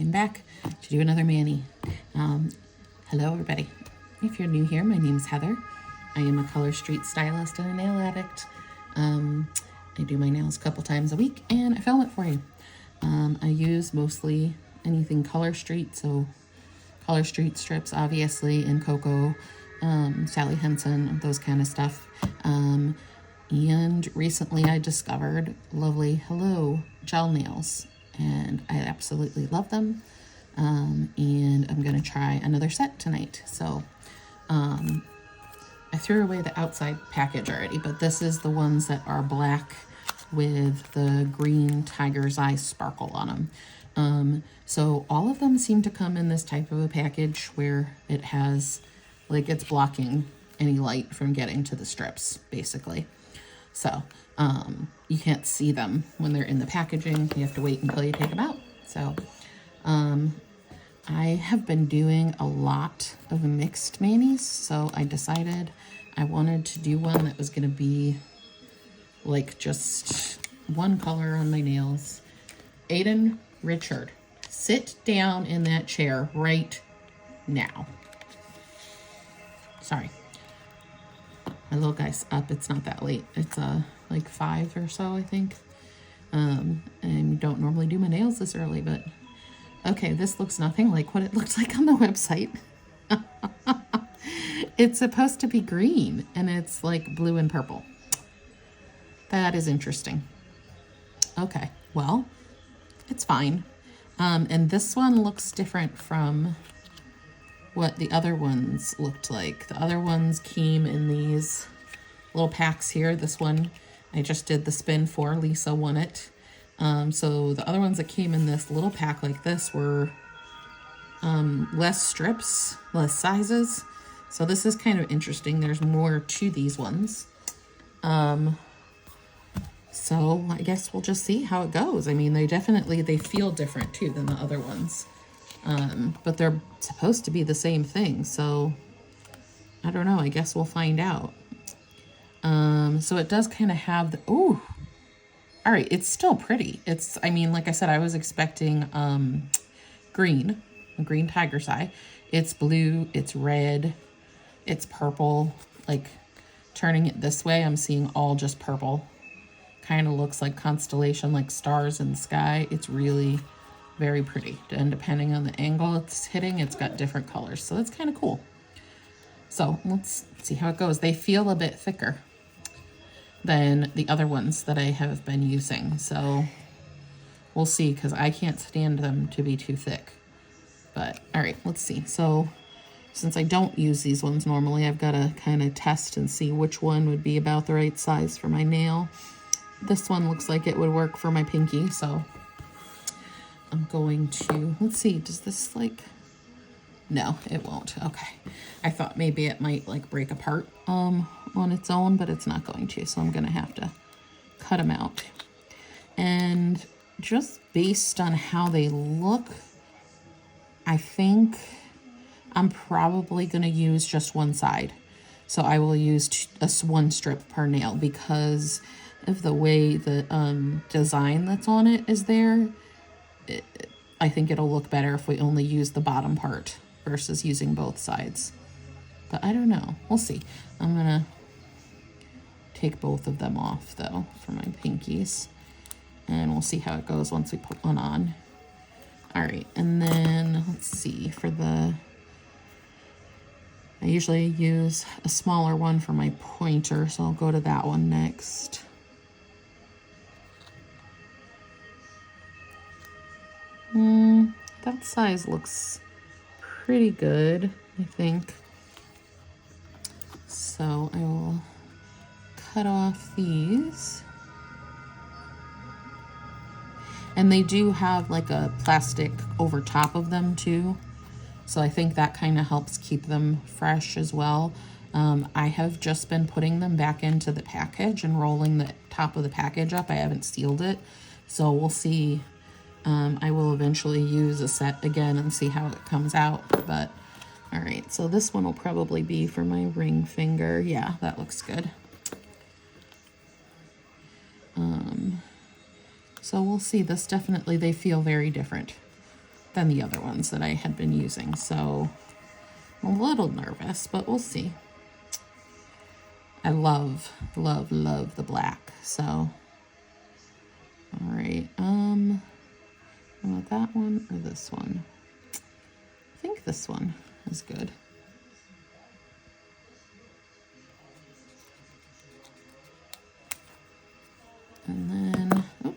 I'm back to do another mani. Hello everybody. If you're new here, my name is Heather. I am a ColorStreet stylist and a nail addict. I do my nails a couple times a week and I film it for you. I use mostly anything ColorStreet, so ColorStreet strips obviously, and Coco, Sally Henson, those kind of stuff. And recently I discovered lovely Hello gel nails and I absolutely love them. And I'm gonna try another set tonight. So I threw away the outside package already, but this is the ones that are black with the green tiger's eye sparkle on them. So all of them seem to come in this type of a package where it has, like, it's blocking any light from getting to the strips, basically. So you can't see them when they're in the packaging. You have to wait until you take them out. So I have been doing a lot of mixed manis, so I decided I wanted to do one that was going to be like just one color on my nails. Aiden Richard, sit down in that chair right now. Sorry. My little guy's up. It's not that late. It's like 5 or so, I think. And don't normally do my nails this early, but okay, this looks nothing like what it looked like on the website. It's supposed to be green and it's like blue and purple. That is interesting. Okay, well, it's fine. And this one looks different from what the other ones looked like. The other ones came in these little packs here. This one I just did the spin for. Lisa won it. So the other ones that came in this little pack like this were less strips, less sizes. So this is kind of interesting. There's more to these ones. So I guess we'll just see how it goes. I mean, they feel different too than the other ones. But they're supposed to be the same thing. So I don't know. I guess we'll find out. So it does kind of have the, ooh, all right. It's still pretty. I mean, like I said, I was expecting, green, a green tiger's eye. It's blue, it's red, it's purple. Like turning it this way, I'm seeing all just purple. Kind of looks like constellation, like stars in the sky. It's really very pretty. And depending on the angle it's hitting, it's got different colors. So that's kind of cool. So let's see how it goes. They feel a bit thicker than the other ones that I have been using. So we'll see, because I can't stand them to be too thick. But all right, let's see. So since I don't use these ones normally, I've got to kind of test and see which one would be about the right size for my nail. This one looks like it would work for my pinky, so I'm going to, let's see, does this like, no, it won't. Okay. I thought maybe it might like break apart on its own, but it's not going to, so I'm going to have to cut them out. And just based on how they look, I think I'm probably going to use just one side. So I will use one strip per nail because of the way the design that's on it is there. I think it'll look better if we only use the bottom part versus using both sides. But I don't know. We'll see. I'm going to take both of them off, though, for my pinkies. And we'll see how it goes once we put one on. All right. And then, let's see, I usually use a smaller one for my pointer, so I'll go to that one next. That size looks pretty good, I think. So I will cut off these. And they do have like a plastic over top of them too. So I think that kind of helps keep them fresh as well. I have just been putting them back into the package and rolling the top of the package up. I haven't sealed it. So we'll see. I will eventually use a set again and see how it comes out. But all right, so this one will probably be for my ring finger. Yeah, that looks good. So we'll see. This definitely, they feel very different. than the other ones that I had been using. So I'm a little nervous, but we'll see. I love, love, love the black. So, all right. I want that one or this one? I think this one is good. And then, oh,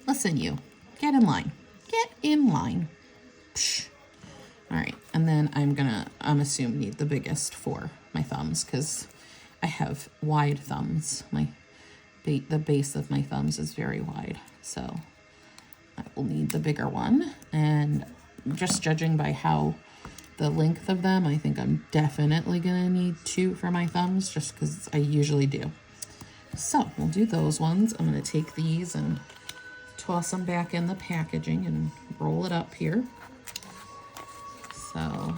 listen, you, get in line. Get in line. Psh. All right, and then I'm assuming need the biggest for my thumbs because I have wide thumbs. The base of my thumbs is very wide, so I will need the bigger one. And just judging by how the length of them, I think I'm definitely gonna need 2 for my thumbs just because I usually do. So we'll do those ones. I'm gonna take these and toss them back in the packaging and roll it up here. So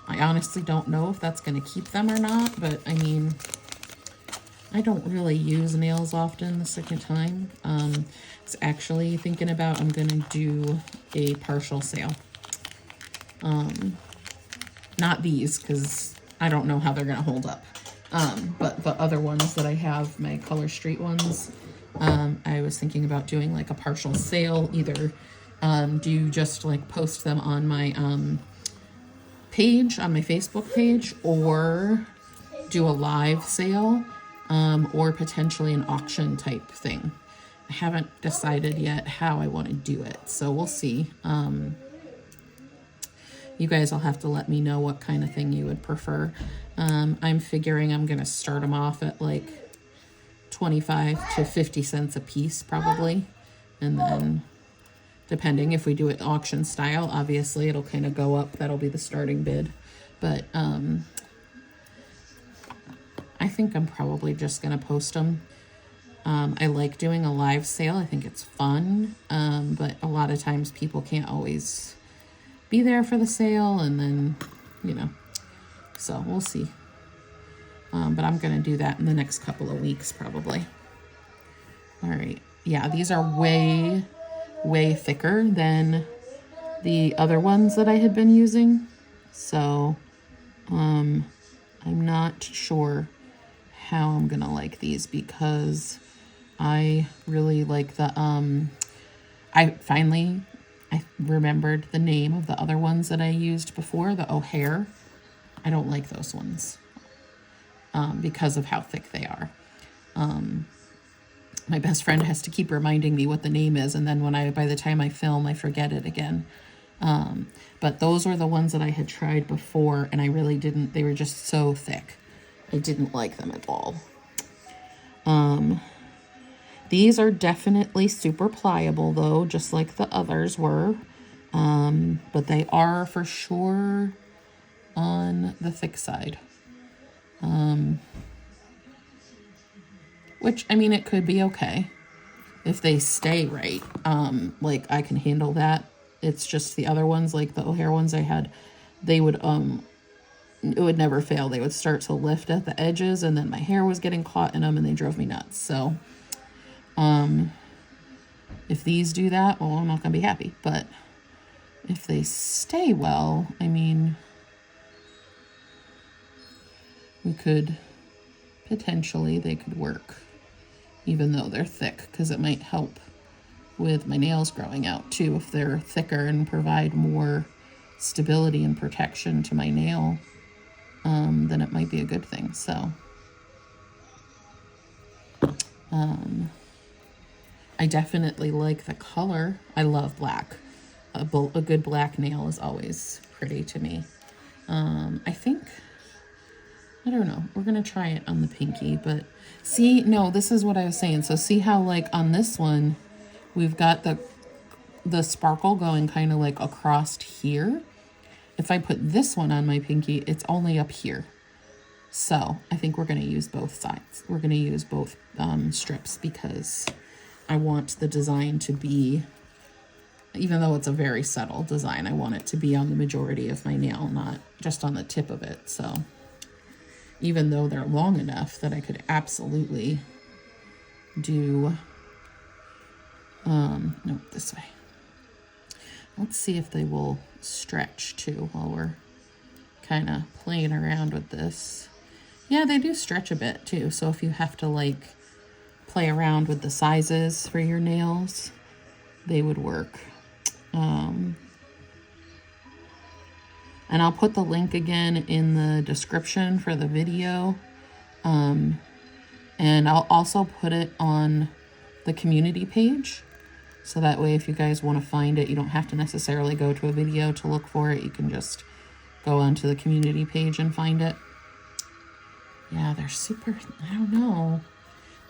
I honestly don't know if that's gonna keep them or not, but I mean, I don't really use nails often the second time. It's actually thinking about I'm gonna do a partial sale. Not these, because I don't know how they're gonna hold up. But the other ones that I have, my ColorStreet ones, I was thinking about doing like a partial sale, either do just like post them on my page, on my Facebook page, or do a live sale, or potentially an auction type thing. I haven't decided yet how I want to do it, so we'll see. You guys will have to let me know what kind of thing you would prefer. I'm figuring I'm going to start them off at like 25 to 50 cents a piece probably. And then depending if we do it auction style, obviously it'll kind of go up. That'll be the starting bid. But I think I'm probably just going to post them. I like doing a live sale. I think it's fun. But a lot of times people can't always be there for the sale, and then, you know, so we'll see. But I'm going to do that in the next couple of weeks probably. All right. Yeah, these are way, way thicker than the other ones that I had been using. So I'm not sure how I'm going to like these because I really like the, I remembered the name of the other ones that I used before, the O'Hare. I don't like those ones because of how thick they are. My best friend has to keep reminding me what the name is, and then by the time I film, I forget it again. But those were the ones that I had tried before, and I really didn't, they were just so thick. I didn't like them at all. These are definitely super pliable though, just like the others were. But they are for sure on the thick side. Which, I mean, it could be okay if they stay right. Like I can handle that. It's just the other ones, like the O'Hare ones I had, they would, it would never fail. They would start to lift at the edges, and then my hair was getting caught in them, and they drove me nuts. So, if these do that, well, I'm not going to be happy. But if they stay well, I mean, we could potentially, they could work, even though they're thick, because it might help with my nails growing out too. If they're thicker and provide more stability and protection to my nail, then it might be a good thing. So, I definitely like the color. I love black. A good black nail is always pretty to me. I think, I don't know. We're going to try it on the pinky, but see, no, this is what I was saying. So see how like on this one, we've got the sparkle going kind of like across here. If I put this one on my pinky, it's only up here. So I think we're going to use both sides. We're going to use both strips because I want the design to be, even though it's a very subtle design, I want it to be on the majority of my nail, not just on the tip of it. So even though they're long enough that I could absolutely do, no, this way. Let's see if they will stretch too while we're kind of playing around with this. Yeah, they do stretch a bit too. So if you have to like play around with the sizes for your nails, they would work. And I'll put the link again in the description for the video. And I'll also put it on the community page. So that way, if you guys want to find it, you don't have to necessarily go to a video to look for it. You can just go onto the community page and find it. Yeah, they're super, I don't know.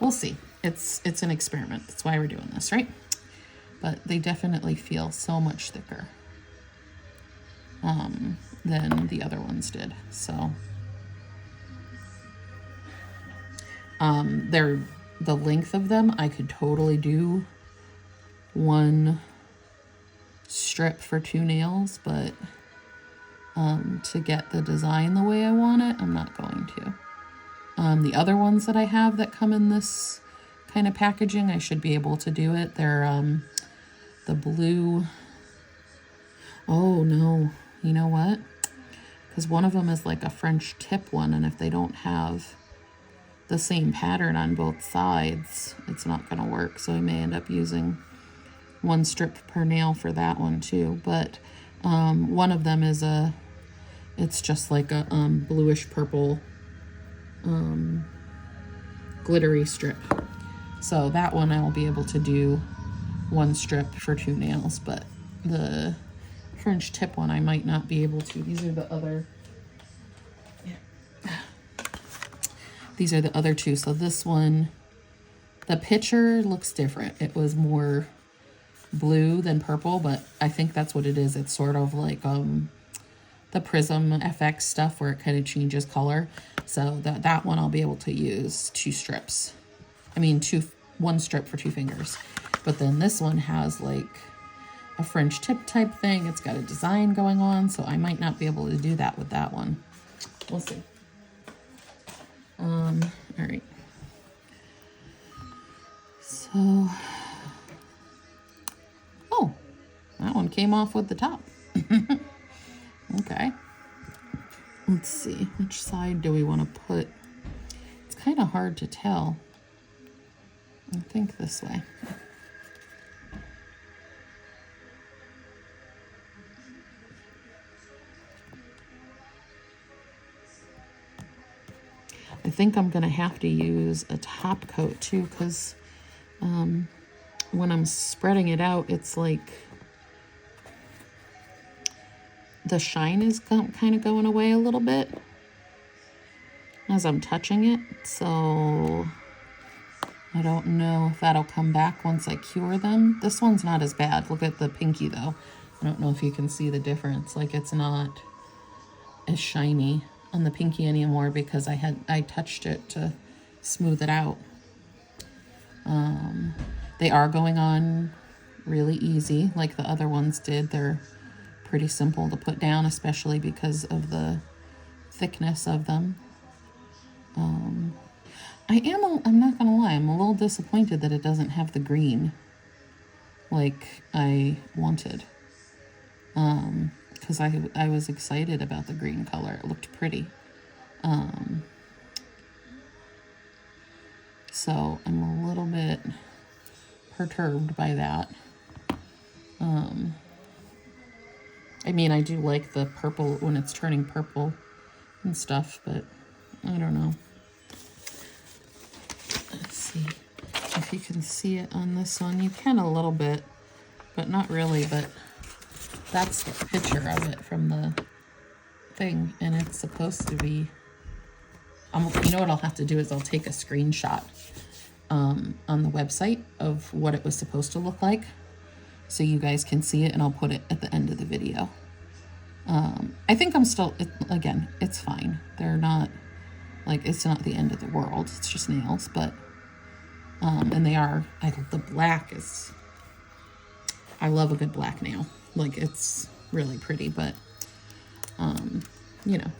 We'll see. It's an experiment. That's why we're doing this, right? But they definitely feel so much thicker than the other ones did. So the length of them, I could totally do one strip for 2 nails, but to get the design the way I want it, I'm not going to. The other ones that I have that come in this kind of packaging, I should be able to do it. They're the blue. Oh no, you know what? Because one of them is like a French tip one, and if they don't have the same pattern on both sides, it's not going to work. So I may end up using 1 strip per nail for that one too. But one of them is it's just like a bluish purple glittery strip. So that one I will be able to do 1 strip for 2 nails, but the French tip one I might not be able to. These are the other, these are the other 2. So this one, the picture looks different. It was more blue than purple, but I think that's what it is. It's sort of like the Prism FX stuff where it kind of changes color. So that one I'll be able to use 2 strips. I mean 1 strip for 2 fingers. But then this one has like a French tip type thing. It's got a design going on, so I might not be able to do that with that one. We'll see. All right. So, oh, that one came off with the top. Okay. Let's see, which side do we want to put? It's kind of hard to tell. I think this way. I think I'm going to have to use a top coat too, because when I'm spreading it out, it's like the shine is kind of going away a little bit as I'm touching it. So I don't know if that'll come back once I cure them. This one's not as bad. Look at the pinky though. I don't know if you can see the difference. Like it's not as shiny on the pinky anymore because I touched it to smooth it out. They are going on really easy like the other ones did. They're pretty simple to put down, especially because of the thickness of them. I'm not gonna lie, I'm a little disappointed that it doesn't have the green like I wanted. Because I was excited about the green color. It looked pretty. So I'm a little bit perturbed by that. I mean, I do like the purple when it's turning purple and stuff, but I don't know. Let's see if you can see it on this one. You can a little bit, but not really, but that's the picture of it from the thing, and it's supposed to be, you know what I'll have to do is I'll take a screenshot on the website of what it was supposed to look like so you guys can see it, and I'll put it at the end of the video. I think I'm still, again, it's fine. They're not, like, it's not the end of the world. It's just nails, but, and they are, the black is, I love a good black nail. Like, it's really pretty, but, you know,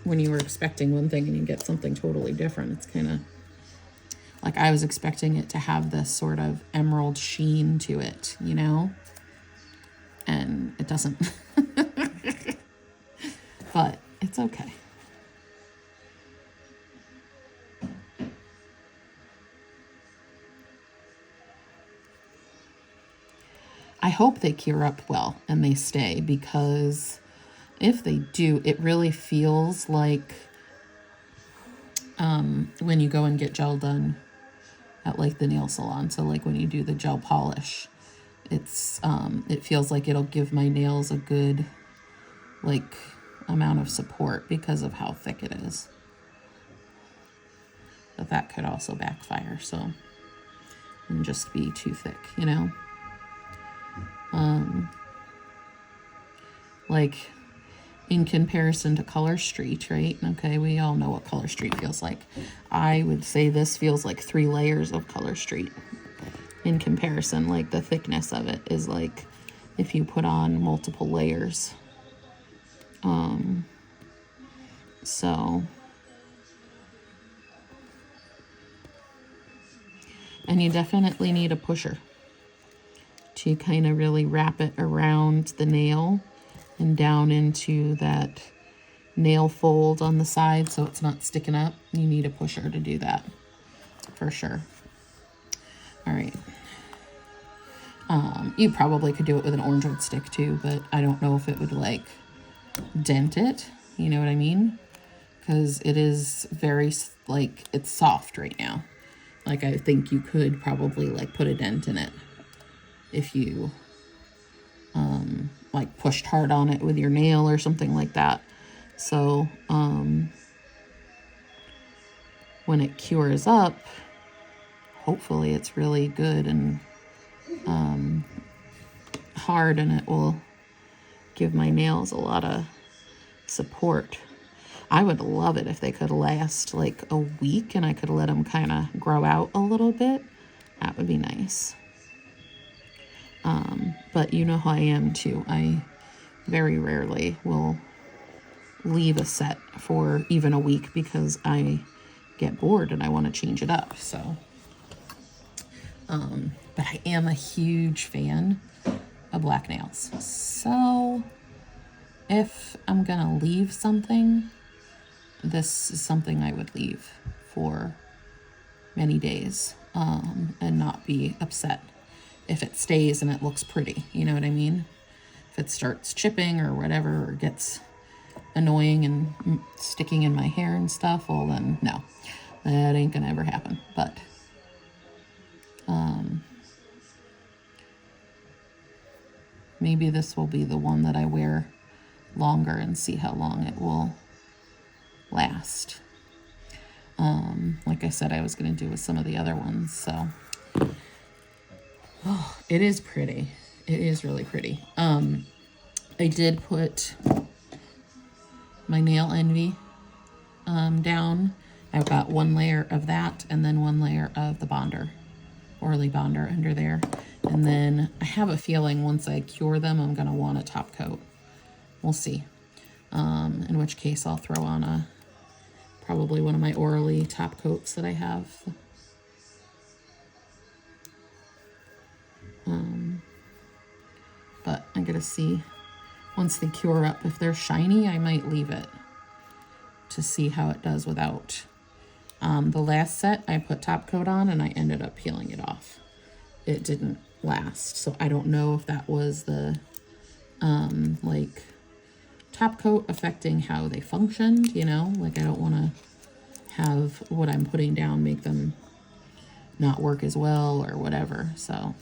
when you were expecting one thing and you get something totally different, it's kind of, like, I was expecting it to have this sort of emerald sheen to it, you know? and it doesn't. But it's okay. I hope they cure up well and they stay, because if they do, it really feels like when you go and get gel done at like the nail salon. So like when you do the gel polish, it's it feels like it'll give my nails a good like amount of support because of how thick it is. But that could also backfire, so, and just be too thick, you know. Like in comparison to ColorStreet, right? Okay, we all know what ColorStreet feels like. I would say this feels like 3 layers of ColorStreet in comparison. Like the thickness of it is like if you put on multiple layers. So, and you definitely need a pusher to kind of really wrap it around the nail and down into that nail fold on the side so it's not sticking up. You need a pusher to do that for sure. All right. You probably could do it with an orange wood stick too, but I don't know if it would like dent it. You know what I mean? Because it is very, like, it's soft right now. Like, I think you could probably like put a dent in it if you like pushed hard on it with your nail or something like that. So when it cures up, hopefully it's really good and hard, and it will give my nails a lot of support. I would love it if they could last like a week and I could let them kind of grow out a little bit. That would be nice. But you know how I am too. I very rarely will leave a set for even a week because I get bored and I want to change it up. So, but I am a huge fan of black nails. So if I'm gonna leave something, this is something I would leave for many days, and not be upset if it stays and it looks pretty. You know what I mean? If it starts chipping or whatever, or gets annoying and sticking in my hair and stuff, well then no, that ain't gonna ever happen. But maybe this will be the one that I wear longer and see how long it will last. Like I said, I was going to do with some of the other ones. So, oh, it is pretty. It is really pretty. I did put my Nail Envy down. I've got 1 layer of that and then 1 layer of the Bonder, Orly Bonder under there. And then I have a feeling once I cure them, I'm going to want a top coat. We'll see. In which case I'll throw on probably one of my Orly top coats that I have. But I gotta see once they cure up. If they're shiny, I might leave it to see how it does without. The last set I put top coat on and I ended up peeling it off. It didn't last. So I don't know if that was the like top coat affecting how they functioned, you know, like I don't want to have what I'm putting down make them not work as well or whatever. So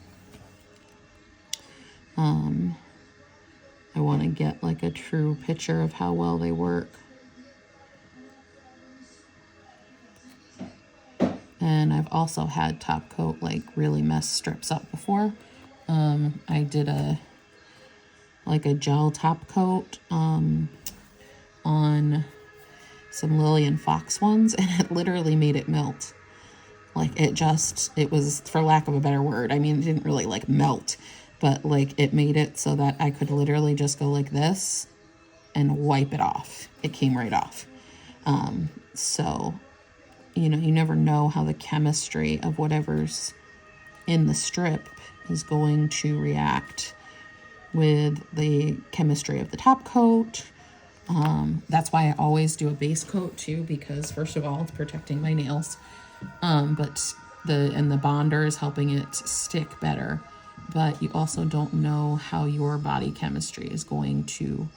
I want to get like a true picture of how well they work. And I've also had top coat like really mess strips up before. I did a gel top coat on some Lillian Fox ones, and it literally made it melt. Like it was, for lack of a better word, I mean, it didn't really like melt, but like it made it so that I could literally just go like this and wipe it off. It came right off. So, you know, you never know how the chemistry of whatever's in the strip is going to react with the chemistry of the top coat. That's why I always do a base coat too, because first of all, it's protecting my nails. But the bonder is helping it stick better. But you also don't know how your body chemistry is going to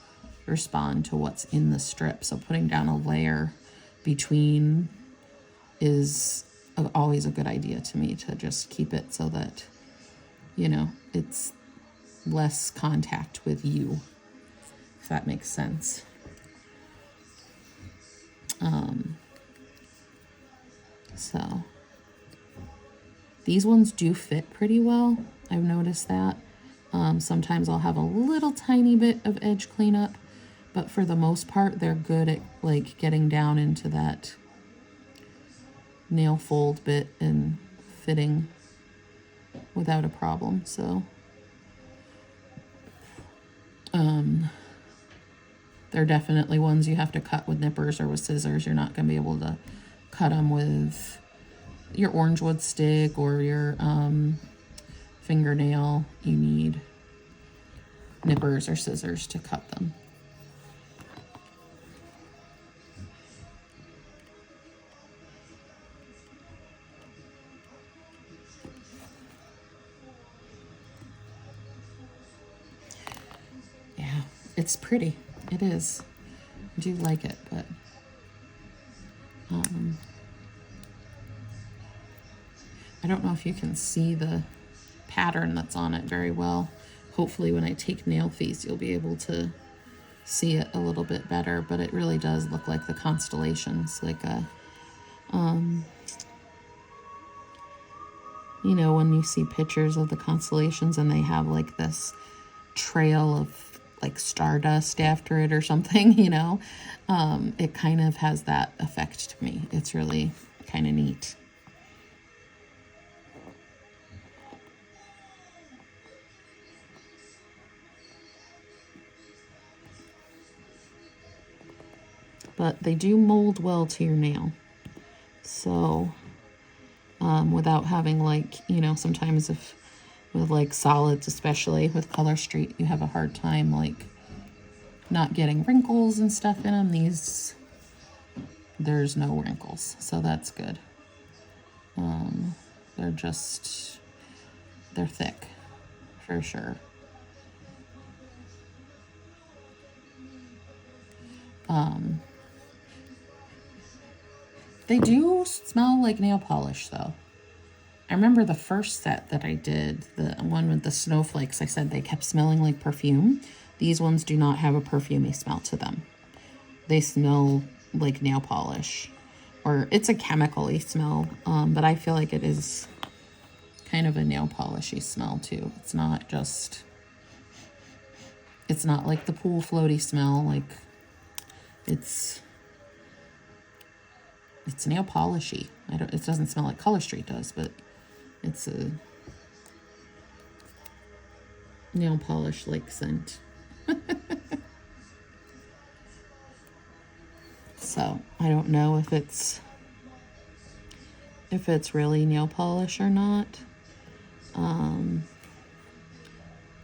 respond to what's in the strip. So putting down a layer between is always a good idea to me, to just keep it so that, you know, it's less contact with you, if that makes sense. So these ones do fit pretty well. I've noticed that. Sometimes I'll have a little tiny bit of edge cleanup, but for the most part, they're good at like getting down into that nail fold bit and fitting without a problem. So they're definitely ones you have to cut with nippers or with scissors. You're not going to be able to cut them with your orange wood stick or your fingernail. You need nippers or scissors to cut them. Yeah, it's pretty. It is. I do like it, but I don't know if you can see the pattern that's on it very well. Hopefully when I take nail fees, you'll be able to see it a little bit better, but it really does look like the constellations, like a, you know, when you see pictures of the constellations and they have like this trail of like stardust after it or something, you know, it kind of has that effect to me. It's really kind of neat. But they do mold well to your nail. So without having like, you know, sometimes if with like solids, especially with ColorStreet, you have a hard time like not getting wrinkles and stuff in them. These, there's no wrinkles, so that's good. They're thick for sure. They do smell like nail polish though. I remember the first set that I did, the one with the snowflakes, I said they kept smelling like perfume. These ones do not have a perfumey smell to them. They smell like nail polish, or it's a chemical-y smell, but I feel like it is kind of a nail polishy smell too. It's not just, it's not like the pool floaty smell, like it's nail polishy. It doesn't smell like ColorStreet does, but it's a nail polish like scent. So I don't know if it's really nail polish or not.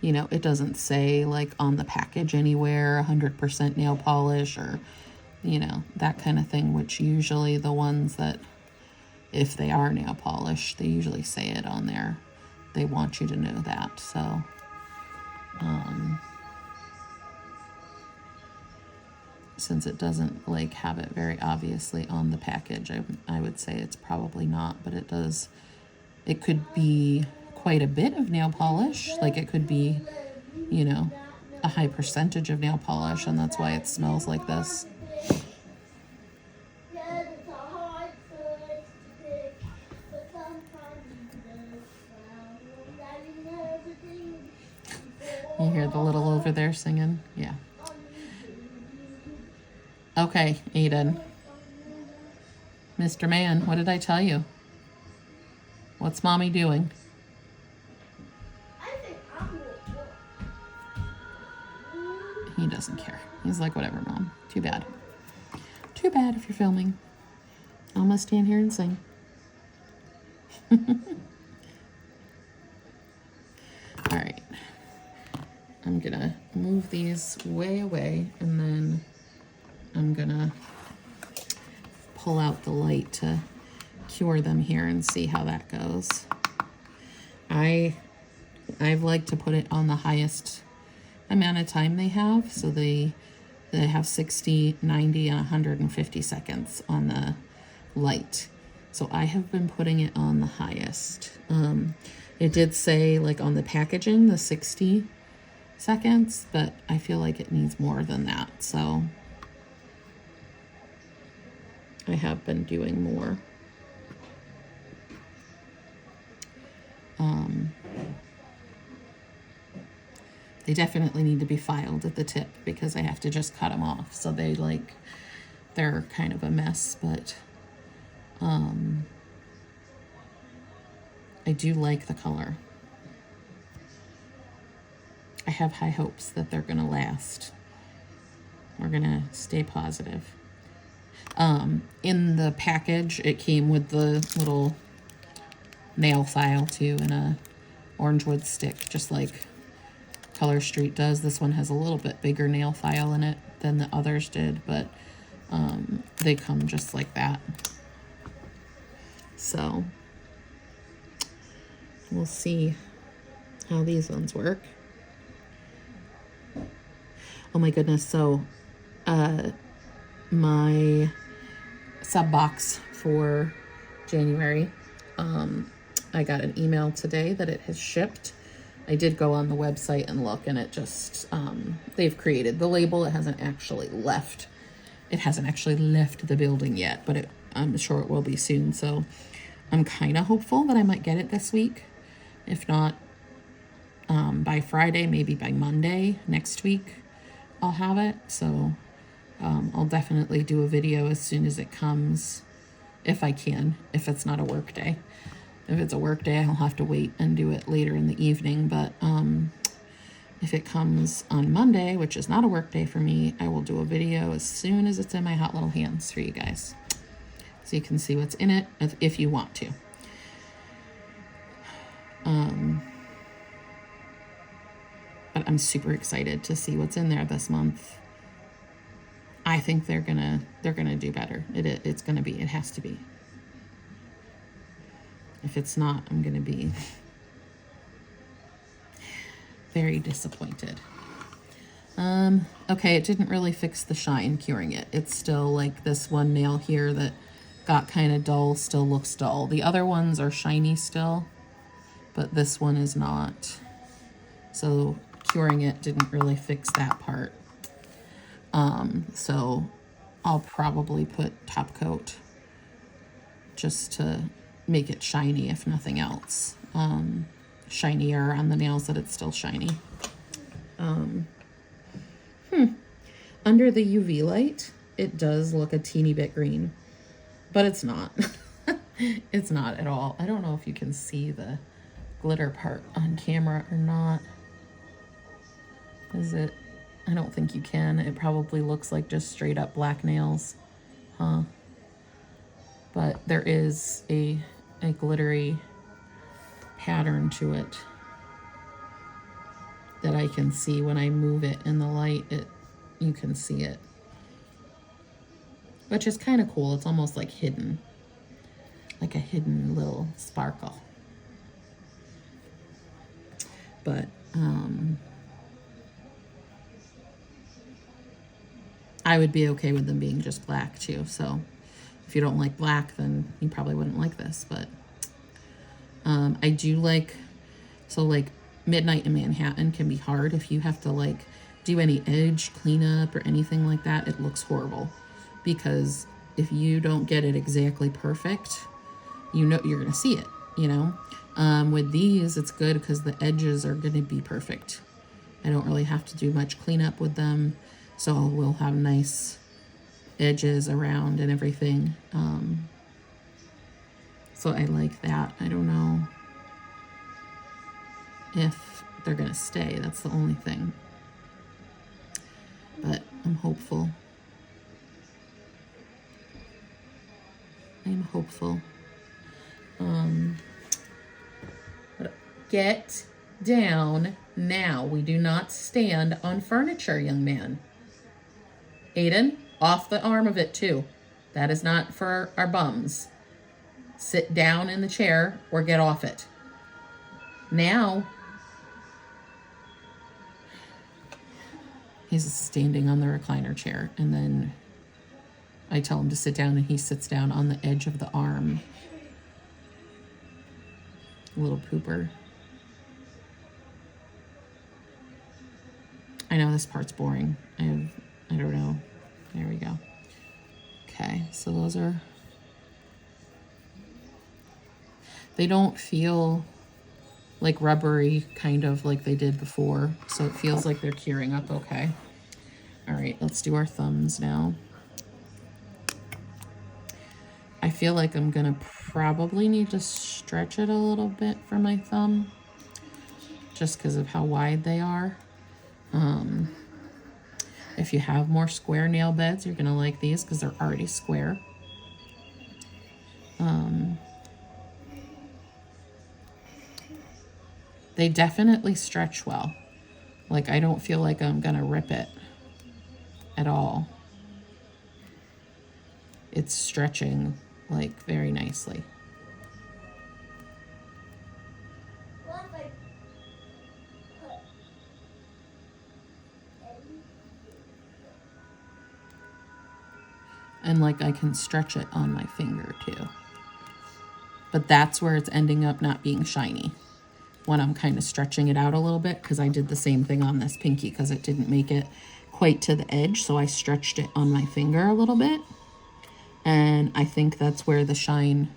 You know, it doesn't say like on the package anywhere 100% nail polish or, you know, that kind of thing, which usually the ones that, if they are nail polish, they usually say it on there. They want you to know that. So, since it doesn't like have it very obviously on the package, I would say it's probably not, but it could be quite a bit of nail polish. Like it could be, you know, a high percentage of nail polish, and that's why it smells like this. You hear the little over there singing? Yeah. Okay, Aiden. Mr. Man, what did I tell you? What's Mommy doing? He doesn't care. He's like, whatever, Mom. Too bad. Too bad if you're filming. I'm gonna stand here and sing. All right. I'm gonna move these way away, and then I'm gonna pull out the light to cure them here and see how that goes. I've liked to put it on the highest amount of time they have, so they have 60, 90, and 150 seconds on the light. So I have been putting it on the highest. It did say, like, on the packaging, the 60 seconds, but I feel like it needs more than that, so I have been doing more. They definitely need to be filed at the tip because I have to just cut them off, so they're kind of a mess, but I do like the color. I have high hopes that they're gonna last. We're gonna stay positive. In the package, it came with the little nail file too, and a orange wood stick, just like ColorStreet does. This one has a little bit bigger nail file in it than the others did, but they come just like that. So we'll see how these ones work. Oh my goodness, so my sub box for January, I got an email today that it has shipped. I did go on the website and look, and it just, they've created the label. It hasn't actually left the building yet, but I'm sure it will be soon. So I'm kind of hopeful that I might get it this week. If not by Friday, maybe by Monday next week, I'll have it. So I'll definitely do a video as soon as it comes, if I can, if it's not a work day. If it's a work day, I'll have to wait and do it later in the evening. But if it comes on Monday, which is not a work day for me, I will do a video as soon as it's in my hot little hands for you guys, so you can see what's in it if you want to. But I'm super excited to see what's in there this month. I think they're gonna do better. It has to be. If it's not, I'm gonna be very disappointed. Okay, it didn't really fix the shine curing it. It's still like this one nail here that got kind of dull, still looks dull. The other ones are shiny still, but this one is not. So curing it didn't really fix that part. So I'll probably put top coat just to make it shiny, if nothing else. Shinier on the nails that it's still shiny. Under the UV light, it does look a teeny bit green, but it's not. It's not at all. I don't know if you can see the glitter part on camera or not. Is it? I don't think you can. It probably looks like just straight up black nails, huh? But there is a glittery pattern to it that I can see when I move it in the light. You can see it, which is kind of cool. It's almost like hidden, like a hidden little sparkle. But I would be okay with them being just black too. So if you don't like black, then you probably wouldn't like this. But I do like, so like Midnight in Manhattan can be hard if you have to like do any edge cleanup or anything like that. It looks horrible because if you don't get it exactly perfect, you know you're gonna see it, you know. With these, it's good because the edges are gonna be perfect. I don't really have to do much cleanup with them, so we'll have nice edges around and everything. So I like that. I don't know if they're gonna stay. That's the only thing. But I'm hopeful. I'm hopeful. Get down. Now, we do not stand on furniture, young man. Aiden, off the arm of it too. That is not for our bums. Sit down in the chair or get off it. Now, he's standing on the recliner chair, and then I tell him to sit down, and he sits down on the edge of the arm. Little pooper. I know this part's boring. I don't know. There we go. Okay, so those are... They don't feel like rubbery, kind of like they did before. So it feels like they're curing up okay. All right, let's do our thumbs now. I feel like I'm gonna probably need to stretch it a little bit for my thumb, just because of how wide they are. If you have more square nail beds, you're gonna like these because they're already square. They definitely stretch well. Like, I don't feel like I'm gonna rip it at all. It's stretching like very nicely. And like I can stretch it on my finger too. But that's where it's ending up not being shiny, when I'm kind of stretching it out a little bit, because I did the same thing on this pinky because it didn't make it quite to the edge. So I stretched it on my finger a little bit. And I think that's where the shine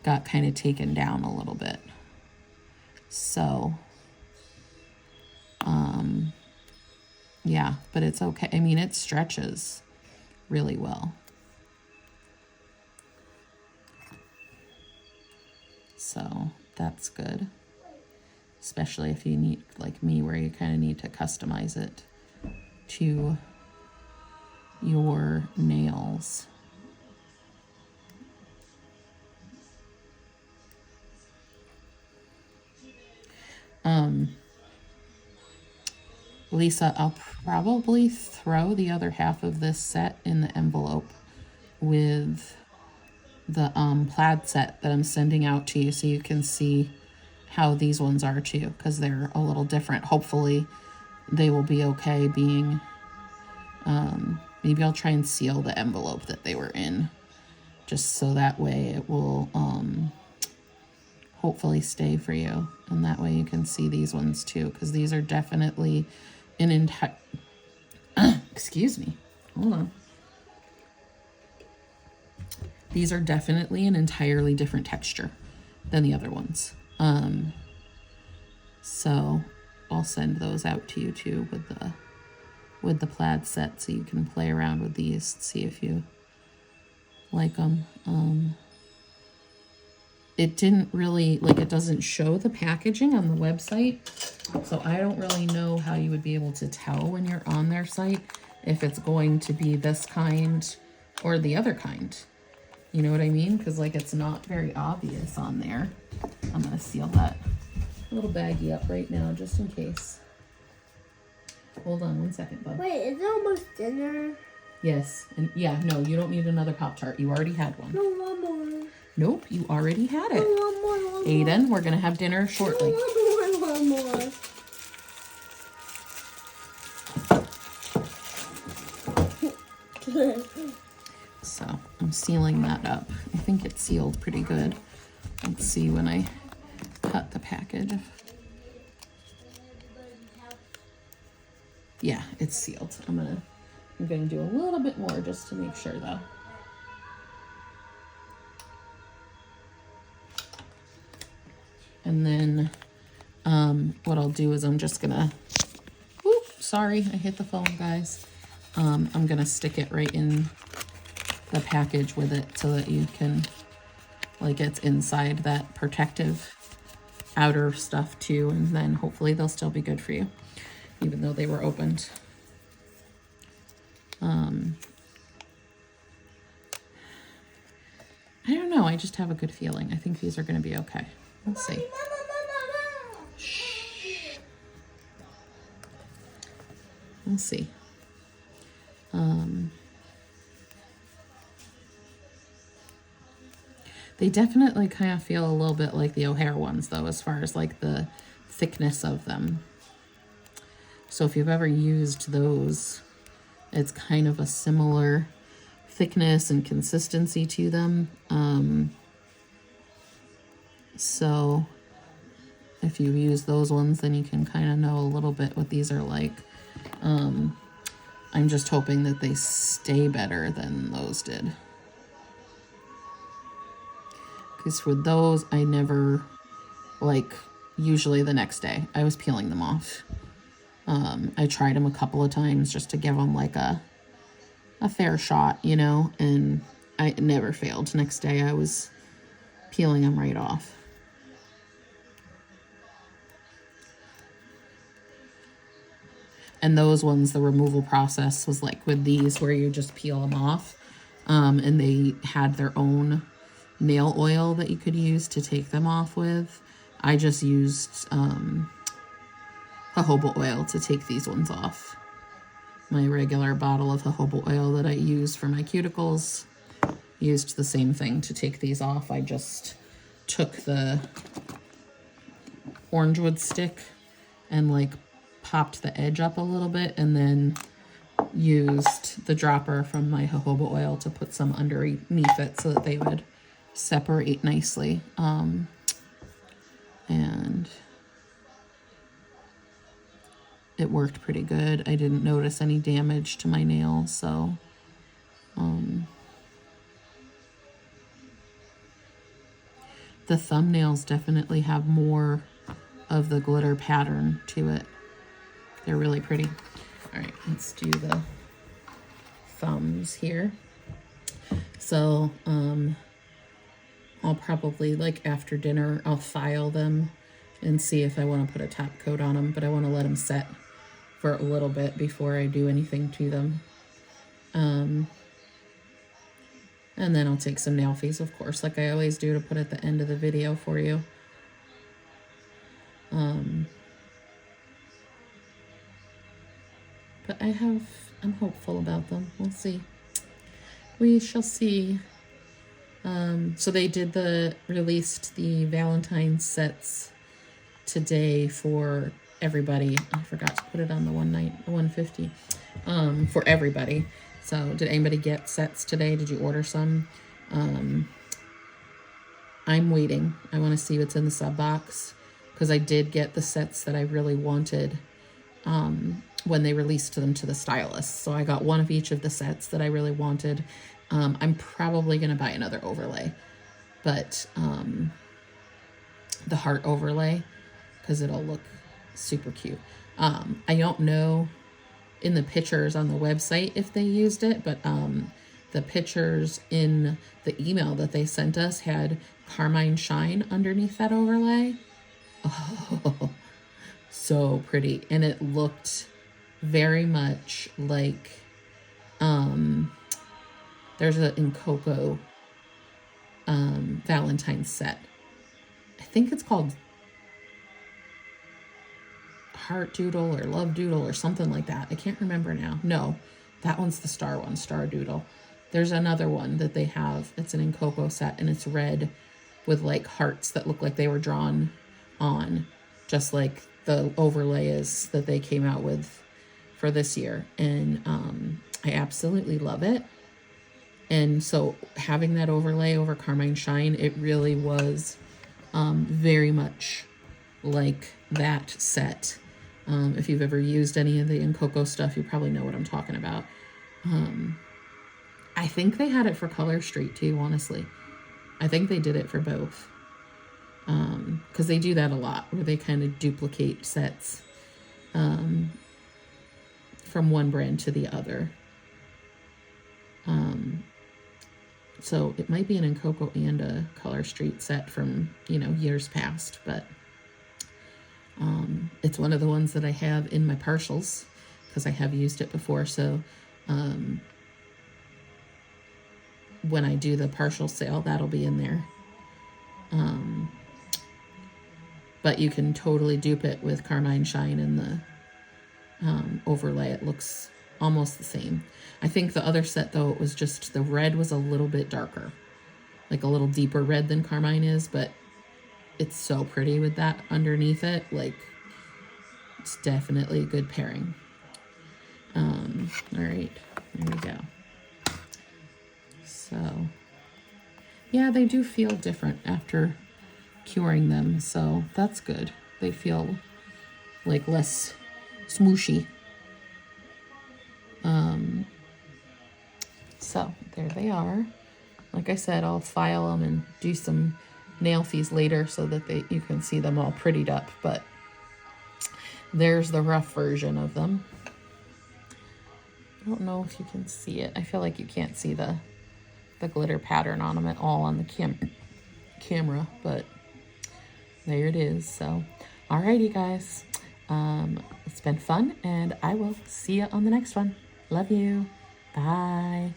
got kind of taken down a little bit. So, yeah, but it's okay. I mean, it stretches really well. So that's good. Especially if you need, like me, where you kind of need to customize it to your nails. Lisa, I'll probably throw the other half of this set in the envelope with the plaid set that I'm sending out to you, so you can see how these ones are too, because they're a little different. Hopefully they will be okay being, maybe I'll try and seal the envelope that they were in, just so that way it will hopefully stay for you, and that way you can see these ones too, because these are definitely an entire excuse me, hold on. These are definitely an entirely different texture than the other ones. So I'll send those out to you too with the plaid set, so you can play around with these, see if you like them. It didn't really, like, it doesn't show the packaging on the website, so I don't really know how you would be able to tell when you're on their site if it's going to be this kind or the other kind. You know what I mean? Because, like, it's not very obvious on there. I'm going to seal that little baggie up right now, just in case. Hold on one second, bud. Wait, is it almost dinner? Yes. And yeah, no, you don't need another Pop-Tart. You already had one. No, one more. Nope, you already had it. No, one more. Aiden, we're going to have dinner shortly. One more. So I'm sealing that up. I think it's sealed pretty good. Let's see when I cut the package. Yeah, it's sealed. I'm gonna do a little bit more just to make sure though. And then what I'll do is I'm just gonna, whoop, sorry, I hit the phone, guys. I'm gonna stick it right in the package with it so that you can, like, it's inside that protective outer stuff too, and then hopefully they'll still be good for you, even though they were opened. I don't know, I just have a good feeling. I think these are gonna be okay. We'll see. Shh. We'll see. They definitely kind of feel a little bit like the O'Hare ones, though, as far as like the thickness of them. So if you've ever used those, it's kind of a similar thickness and consistency to them. So if you use those ones, then you can kind of know a little bit what these are like. I'm just hoping that they stay better than those did. Because for those, I never, like, usually the next day, I was peeling them off. I tried them a couple of times just to give them, like, a fair shot, you know, and it never failed. Next day, I was peeling them right off. And those ones, the removal process was like with these, where you just peel them off. And they had their own nail oil that you could use to take them off with. I just used jojoba oil to take these ones off. My regular bottle of jojoba oil that I use for my cuticles used the same thing to take these off. I just took the orange wood stick and like popped the edge up a little bit, and then used the dropper from my jojoba oil to put some underneath it so that they would separate nicely. And it worked pretty good. I didn't notice any damage to my nails, so the thumbnails definitely have more of the glitter pattern to it. They're really pretty. All right, let's do the thumbs here. So I'll probably, like, after dinner, I'll file them and see if I want to put a top coat on them, but I want to let them set for a little bit before I do anything to them. And then I'll take some nail files, of course, like I always do, to put at the end of the video for you. But I'm hopeful about them. We'll see. We shall see. So they released the Valentine's sets today for everybody. I forgot to put it on the 150 for everybody. So did anybody get sets today? Did you order some? I'm waiting. I want to see what's in the sub box, because I did get the sets that I really wanted when they released them to the stylists. So I got one of each of the sets that I really wanted. I'm probably going to buy another overlay, but the heart overlay, because it'll look super cute. I don't know in the pictures on the website if they used it, but the pictures in the email that they sent us had Carmine Shine underneath that overlay. Oh, so pretty. And it looked very much like there's an in Cocoa Valentine's set. I think it's called Heart Doodle or Love Doodle or something like that. I can't remember now. No, that one's the star one, Star Doodle. There's another one that they have. It's an in Cocoa set, and it's red with like hearts that look like they were drawn on, just like the overlay is that they came out with for this year. And I absolutely love it. And so having that overlay over Carmine Shine, it really was very much like that set. If you've ever used any of the in Cocoa stuff, you probably know what I'm talking about. I think they had it for ColorStreet too, honestly. I think they did it for both. Because they do that a lot, where they kind of duplicate sets from one brand to the other. So it might be an in Cocoa and a ColorStreet set from, years past, but it's one of the ones that I have in my partials because I have used it before. So when I do the partial sale, that'll be in there. But you can totally dupe it with Carmine Shine in overlay. It looks almost the same. I think the other set, though, it was just the red was a little bit darker, like a little deeper red than Carmine is, but it's so pretty with that underneath it. Like, it's definitely a good pairing. All right, there we go. So, yeah, they do feel different after curing them, so that's good. They feel like less smooshy. So there they are. Like I said, I'll file them and do some nail fees later so that you can see them all prettied up, but there's the rough version of them. I don't know if you can see it. I feel like you can't see the glitter pattern on them at all on the camera, but there it is. So, alrighty guys, it's been fun, and I will see you on the next one. Love you. Bye.